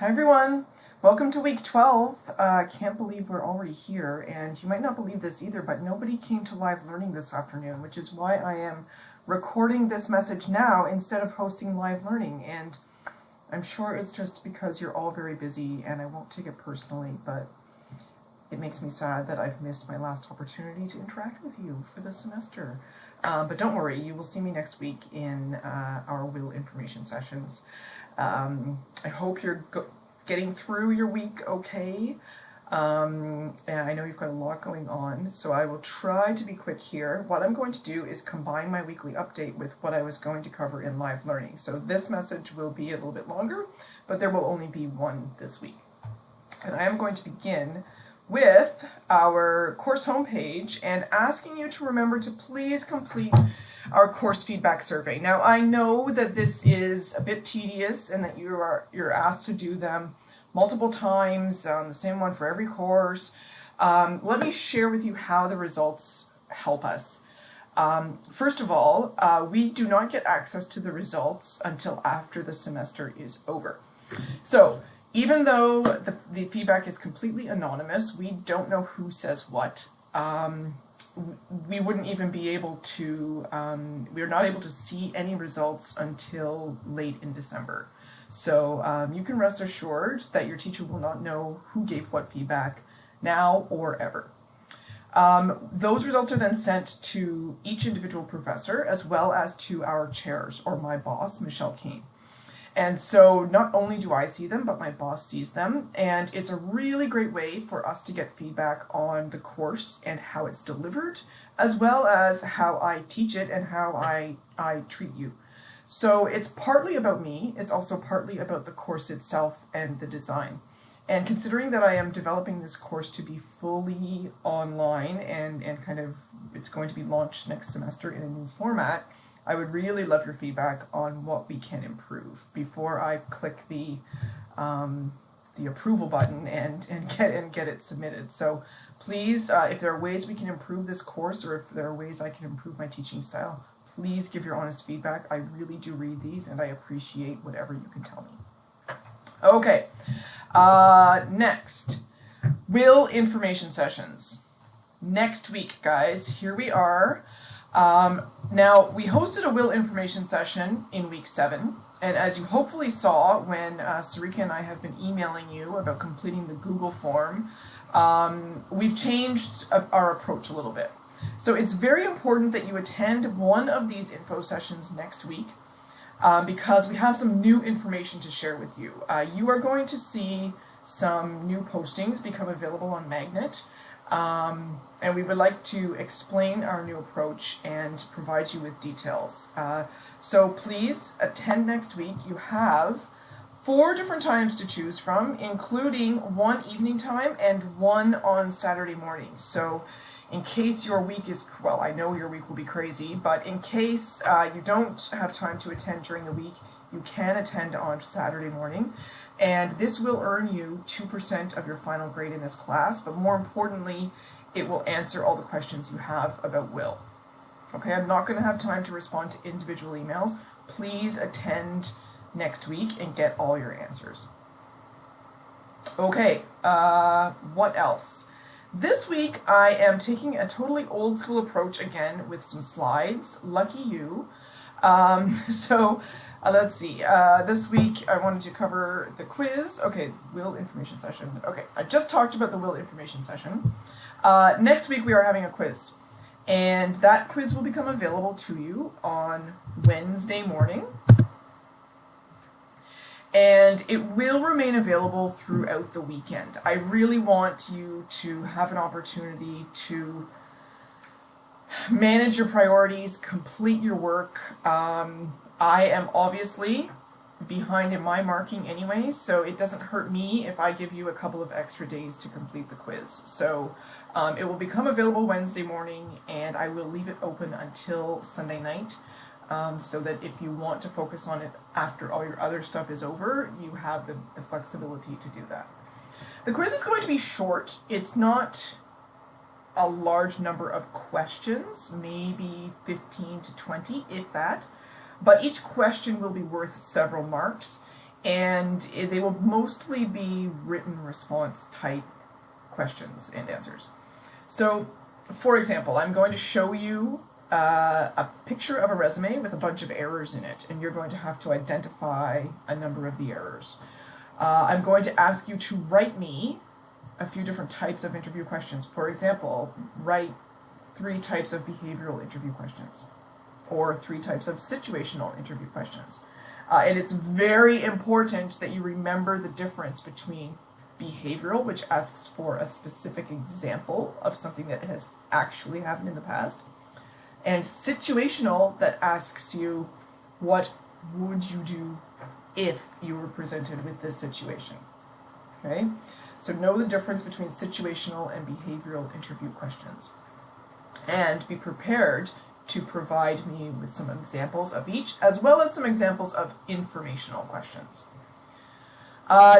Hi everyone, welcome to week 12. Can't believe we're already here, and you might not believe this either, but nobody came to live learning this afternoon, which is why I am recording this message now instead of hosting live learning. And I'm sure it's just because you're all very busy, and I won't take it personally, but it makes me sad that I've missed my last opportunity to interact with you for the semester. But don't worry, you will see me next week in our WIL Information Sessions. I hope you're getting through your week okay. And I know you've got a lot going on, so I will try to be quick here. What I'm going to do is combine my weekly update with what I was going to cover in live learning. So this message will be a little bit longer, but there will only be one this week. And I am going to begin with our course homepage and asking you to remember to please complete our course feedback survey. Now, I know that this is a bit tedious and that you're asked to do them multiple times, the same one for every course. Let me share with you how the results help us. First of all, we do not get access to the results until after the semester is over. So even though the feedback is completely anonymous, we don't know who says what. We wouldn't even be able to, we're not able to see any results until late in December. So you can rest assured that your teacher will not know who gave what feedback now or ever. Those results are then sent to each individual professor as well as to our chairs or my boss, Michelle Kane. And so not only do I see them, but my boss sees them, and it's a really great way for us to get feedback on the course and how it's delivered, as well as how I teach it and how I treat you. So it's partly about me, it's also partly about the course itself and the design. And considering that I am developing this course to be fully online and kind of it's going to be launched next semester in a new format, I would really love your feedback on what we can improve before I click the approval button and get it submitted. So please, if there are ways we can improve this course or if there are ways I can improve my teaching style, please give your honest feedback. I really do read these and I appreciate whatever you can tell me. Okay, next, WIL Information Sessions. Next week, guys, here we are. Now, we hosted a WIL information session in week 7, and as you hopefully saw when Sarika and I have been emailing you about completing the Google form, we've changed our approach a little bit. So it's very important that you attend one of these info sessions next week because we have some new information to share with you. You are going to see some new postings become available on Magnet. And we would like to explain our new approach and provide you with details. So please attend next week. You have 4 different times to choose from, including one evening time and one on Saturday morning. So in case your week is, well, I know your week will be crazy, but in case you don't have time to attend during the week, you can attend on Saturday morning. And this will earn you 2% of your final grade in this class, but more importantly, it will answer all the questions you have about WIL. Okay, I'm not going to have time to respond to individual emails. Please attend next week and get all your answers. Okay, what else? This week I am taking a totally old school approach again with some slides. Lucky you. Let's see, this week I wanted to cover the quiz. Okay, WIL information session. Okay, I just talked about the WIL information session. Next week we are having a quiz, and that quiz will become available to you on Wednesday morning. And it will remain available throughout the weekend. I really want you to have an opportunity to manage your priorities, complete your work. I am obviously behind in my marking anyway, so it doesn't hurt me if I give you a couple of extra days to complete the quiz. So it will become available Wednesday morning, and I will leave it open until Sunday night, so that if you want to focus on it after all your other stuff is over, you have the flexibility to do that. The quiz is going to be short. It's not a large number of questions, maybe 15 to 20, if that. But each question will be worth several marks, and they will mostly be written response type questions and answers. So, for example, I'm going to show you a picture of a resume with a bunch of errors in it, and you're going to have to identify a number of the errors. I'm going to ask you to write me a few different types of interview questions. For example, write 3 types of behavioral interview questions, or 3 types of situational interview questions. And it's very important that you remember the difference between behavioral, which asks for a specific example of something that has actually happened in the past, and situational, that asks you, what would you do if you were presented with this situation? Okay? So know the difference between situational and behavioral interview questions. And be prepared to provide me with some examples of each, as well as some examples of informational questions.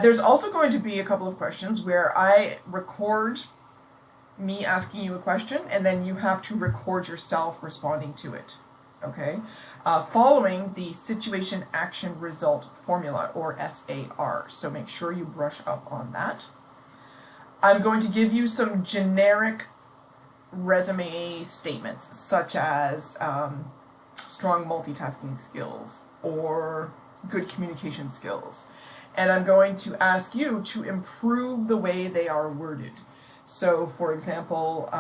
There's also going to be a couple of questions where I record me asking you a question, and then you have to record yourself responding to it, okay? Following the Situation Action Result Formula, or SAR, so make sure you brush up on that. I'm going to give you some generic resume statements, such as strong multitasking skills or good communication skills. And I'm going to ask you to improve the way they are worded. So, for example,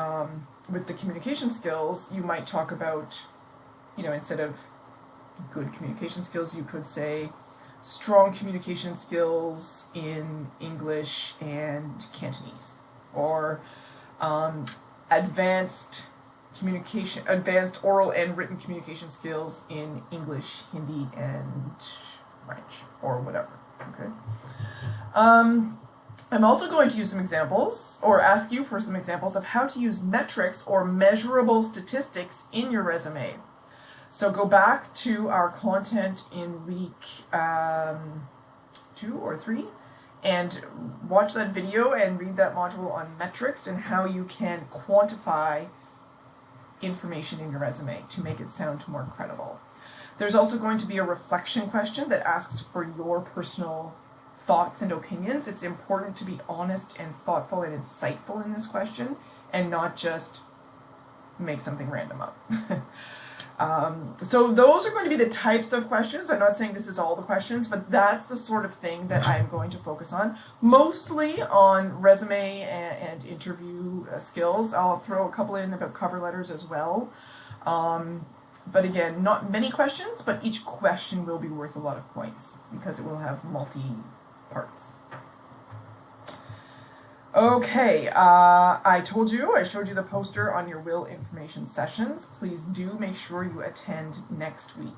with the communication skills, you might talk about, instead of good communication skills, you could say strong communication skills in English and Cantonese, or advanced oral and written communication skills in English, Hindi, and French, or whatever. Okay. I'm also going to use some examples, or ask you for some examples of how to use metrics or measurable statistics in your resume. So go back to our content in week 2 or 3 and watch that video and read that module on metrics and how you can quantify information in your resume to make it sound more credible. There's also going to be a reflection question that asks for your personal thoughts and opinions. It's important to be honest and thoughtful and insightful in this question, and not just make something random up. So those are going to be the types of questions. I'm not saying this is all the questions, but that's the sort of thing that I'm going to focus on, mostly on resume and interview skills. I'll throw a couple in about cover letters as well. But again, not many questions, but each question will be worth a lot of points because it will have multi-parts. Okay, I showed you the poster on your WIL Information Sessions. Please do make sure you attend next week.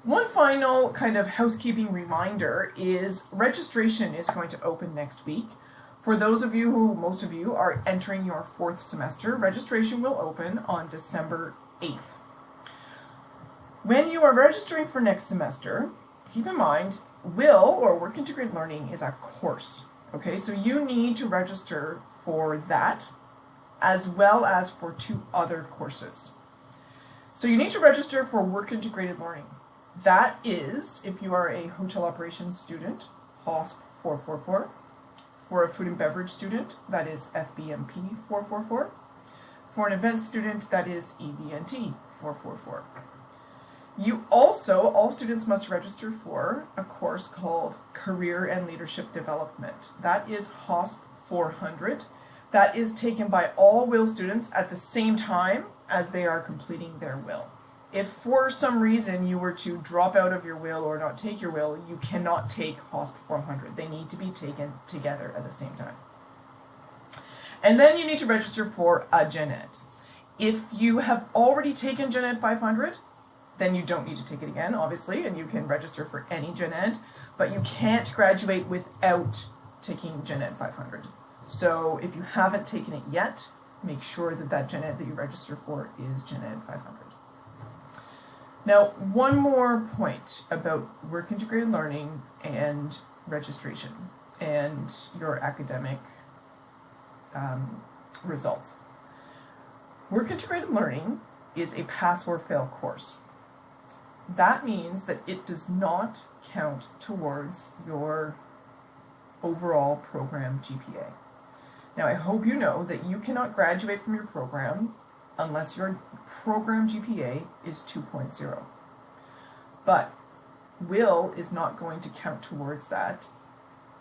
One final kind of housekeeping reminder is registration is going to open next week. For those of you who, most of you, are entering your 4th semester, registration will open on December 8th. When you are registering for next semester, keep in mind, WIL, or Work Integrated Learning, is a course. Okay, so you need to register for that, as well as for 2 other courses. So you need to register for Work Integrated Learning. That is, if you are a hotel operations student, HOSP-444. For a food and beverage student, that is FBMP 444. For an event student, that is EVNT 444. You also, all students must register for a course called Career and Leadership Development. That is HOSP 400. That is taken by all WIL students at the same time as they are completing their WIL. If for some reason you were to drop out of your WIL or not take your WIL, you cannot take HOSP 400. They need to be taken together at the same time. And then you need to register for a Gen Ed. If you have already taken Gen Ed 500, then you don't need to take it again, obviously, and you can register for any Gen Ed, but you can't graduate without taking Gen Ed 500. So if you haven't taken it yet, make sure that that Gen Ed that you register for is Gen Ed 500. Now, one more point about Work Integrated Learning and registration and your academic results. Work Integrated Learning is a pass or fail course. that means that it does not count towards your overall program GPA. Now, I hope you know that you cannot graduate from your program unless your program GPA is 2.0. But WIL is not going to count towards that.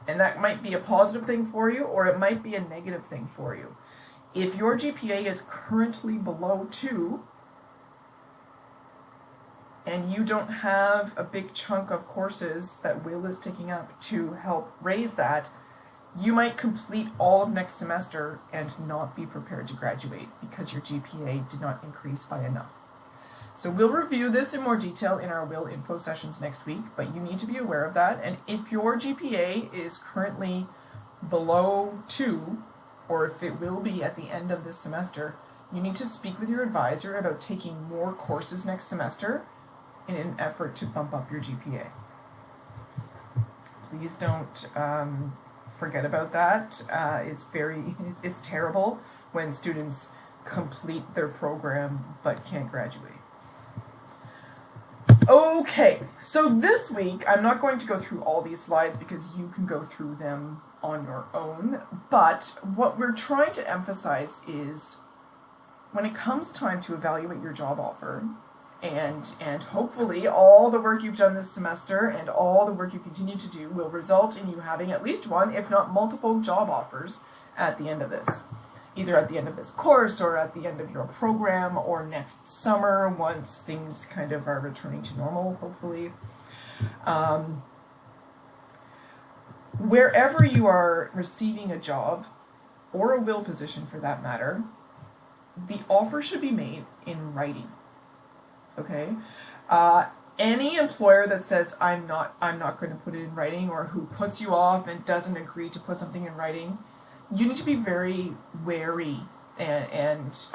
And that might be a positive thing for you, or it might be a negative thing for you. If your GPA is currently below 2, and you don't have a big chunk of courses that WIL is taking up to help raise that, you might complete all of next semester and not be prepared to graduate because your GPA did not increase by enough. So we'll review this in more detail in our WIL info sessions next week, but you need to be aware of that. And if your GPA is currently below 2, or if it will be at the end of this semester, you need to speak with your advisor about taking more courses next semester in an effort to bump up your GPA. Please don't forget about that. It's terrible when students complete their program but can't graduate. Okay, so this week I'm not going to go through all these slides because you can go through them on your own, but what we're trying to emphasize is when it comes time to evaluate your job offer, and hopefully all the work you've done this semester and all the work you continue to do will result in you having at least one, if not multiple, job offers at the end of this. Either at the end of this course or at the end of your program or next summer once things kind of are returning to normal, hopefully. Wherever you are receiving a job, or a WIL position for that matter, the offer should be made in writing. Okay? Any employer that says I'm not going to put it in writing, or who puts you off and doesn't agree to put something in writing, you need to be very wary and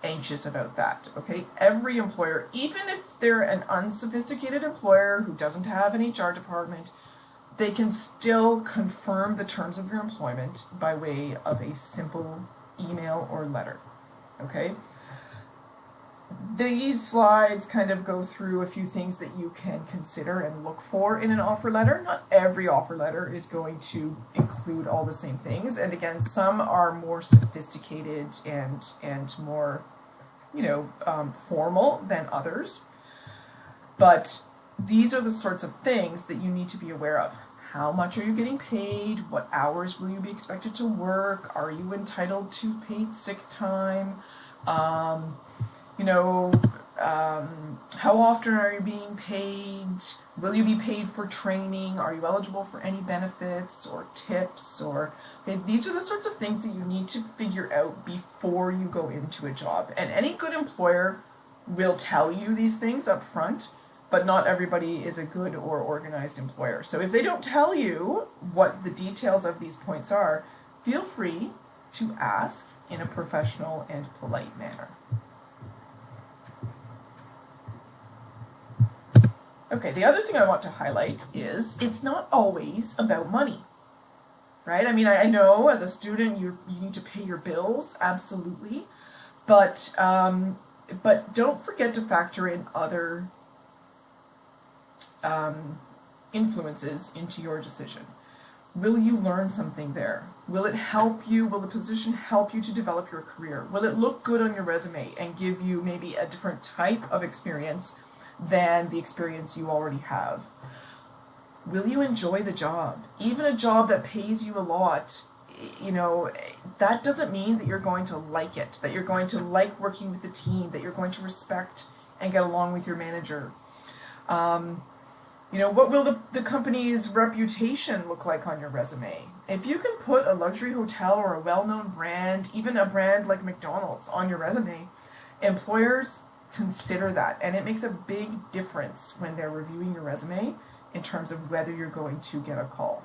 anxious about that, okay? Every employer, even if they're an unsophisticated employer who doesn't have an HR department, they can still confirm the terms of your employment by way of a simple email or letter, okay? These slides kind of go through a few things that you can consider and look for in an offer letter. Not every offer letter is going to include all the same things, and again, some are more sophisticated and more, formal than others. But these are the sorts of things that you need to be aware of. How much are you getting paid? What hours will you be expected to work? Are you entitled to paid sick time? How often are you being paid? Will you be paid for training? Are you eligible for any benefits or tips? These are the sorts of things that you need to figure out before you go into a job. And any good employer will tell you these things up front, but not everybody is a good or organized employer. So if they don't tell you what the details of these points are, feel free to ask in a professional and polite manner. Okay, the other thing I want to highlight is it's not always about money, right? I mean, I know as a student you need to pay your bills, absolutely, but don't forget to factor in other influences into your decision. Will you learn something there? Will it help you? Will the position help you to develop your career? Will it look good on your resume and give you maybe a different type of experience than the experience you already have? Will you enjoy the job? Even a job that pays you a lot, that doesn't mean that you're going to like it, that you're going to like working with the team, that you're going to respect and get along with your manager. What will the company's reputation look like on your resume? If you can put a luxury hotel or a well-known brand, even a brand like McDonald's, on your resume, employers consider that, and it makes a big difference when they're reviewing your resume in terms of whether you're going to get a call.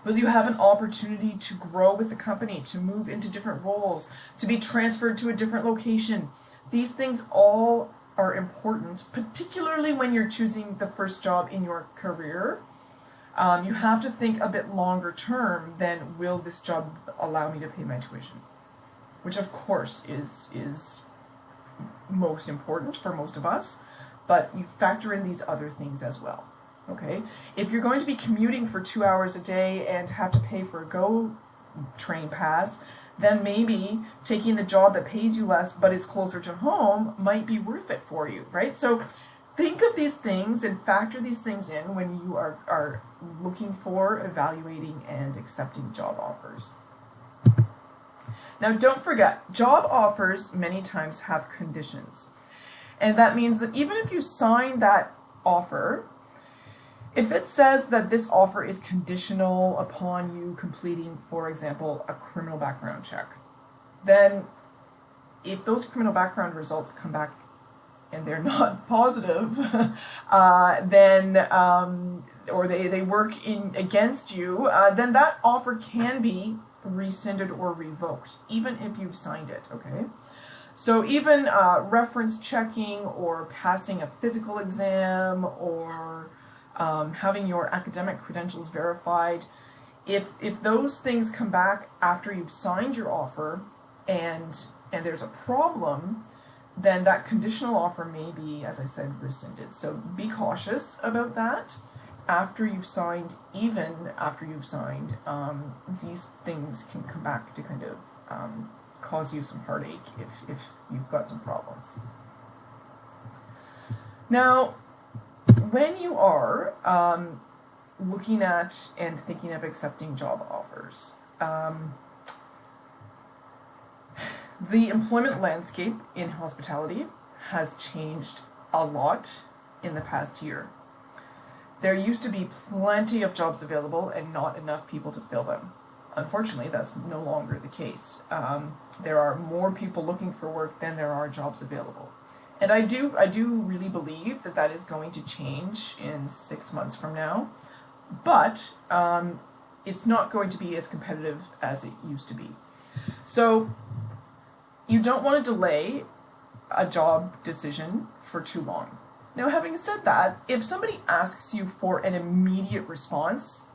Will you have an opportunity to grow with the company, to move into different roles, to be transferred to a different location? These things all are important, particularly when you're choosing the first job in your career. You have to think a bit longer term than, will this job allow me to pay my tuition? Which of course is most important for most of us, but you factor in these other things as well. Okay? If you're going to be commuting for 2 hours a day and have to pay for a GO train pass, then maybe taking the job that pays you less but is closer to home might be worth it for you, right? So think of these things and factor these things in when you are looking for, evaluating, and accepting job offers. Now, don't forget, job offers many times have conditions. And that means that even if you sign that offer, if it says that this offer is conditional upon you completing, for example, a criminal background check, then if those criminal background results come back and they're not positive, or they work against you, then that offer can be rescinded or revoked, even if you've signed it, okay? So even reference checking or passing a physical exam or having your academic credentials verified, if those things come back after you've signed your offer and there's a problem, then that conditional offer may be, as I said, rescinded. So be cautious about that. After you've signed, even after you've signed, these things can come back to kind of cause you some heartache if you've got some problems. Now, when you are looking at and thinking of accepting job offers, the employment landscape in hospitality has changed a lot in the past year. There used to be plenty of jobs available and not enough people to fill them. Unfortunately, that's no longer the case. There are more people looking for work than there are jobs available. And I do really believe that that is going to change in 6 months from now, but it's not going to be as competitive as it used to be. So you don't want to delay a job decision for too long. Now, having said that, if somebody asks you for an immediate response,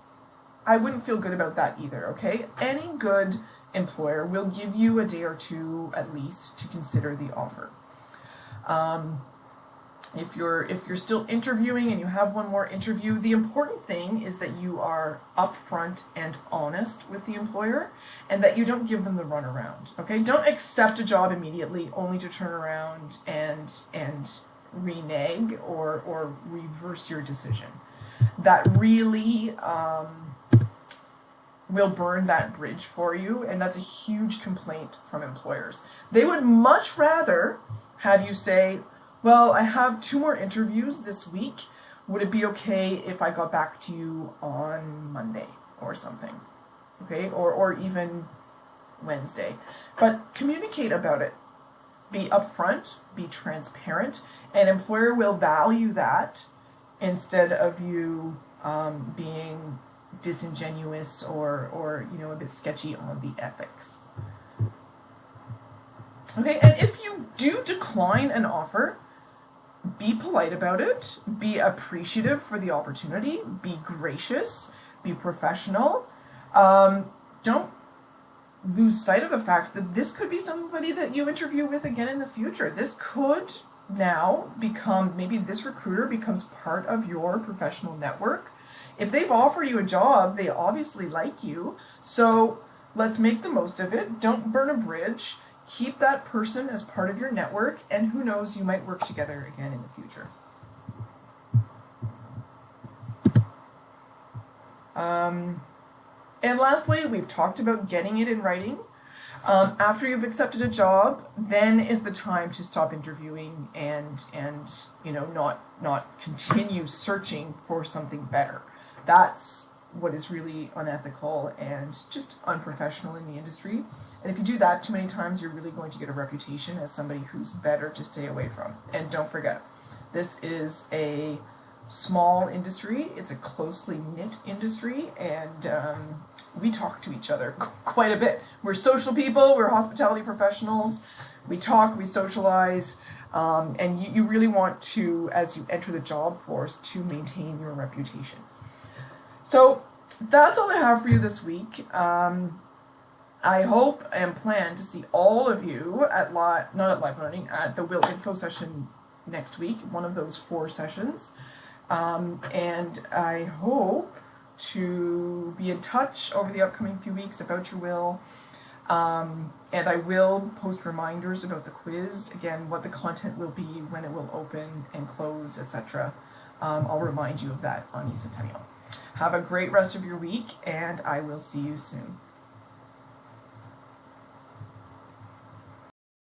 I wouldn't feel good about that either, okay? Any good employer will give you a day or two at least to consider the offer. If you're still interviewing and you have one more interview, the important thing is that you are upfront and honest with the employer and that you don't give them the runaround, okay? Don't accept a job immediately only to turn around and renege or reverse your decision. That really will burn that bridge for you, and that's a huge complaint from employers. They would much rather have you say, well, I have 2 more interviews this week. Would it be okay if I got back to you on Monday or something? Okay, or even Wednesday. But communicate about it. Be upfront, be transparent. An employer will value that instead of you being disingenuous or a bit sketchy on the ethics. Okay, and if you do decline an offer, be polite about it, be appreciative for the opportunity, be gracious, be professional. Don't lose sight of the fact that this could be somebody that you interview with again in the future. This could now become, maybe this recruiter becomes part of your professional network. If they've offered you a job, they obviously like you, so let's make the most of it. Don't burn a bridge. Keep that person as part of your network, and who knows, you might work together again in the future. And lastly, we've talked about getting it in writing. After you've accepted a job, then is the time to stop interviewing and not continue searching for something better. That's what is really unethical and just unprofessional in the industry. And if you do that too many times, you're really going to get a reputation as somebody who's better to stay away from. And don't forget, this is a small industry, it's a closely knit industry, and we talk to each other quite a bit. We're social people, we're hospitality professionals, we talk, we socialize, and you really want to, as you enter the job force, to maintain your reputation. So that's all I have for you this week. I hope and plan to see all of you at not at Live Learning, at the WIL Info Session next week, one of those 4 sessions. And I hope to be in touch over the upcoming few weeks about your will. And I will post reminders about the quiz, again, what the content will be, when it will open and close, etc. I'll remind you of that on eCentennial. Have a great rest of your week, and I will see you soon.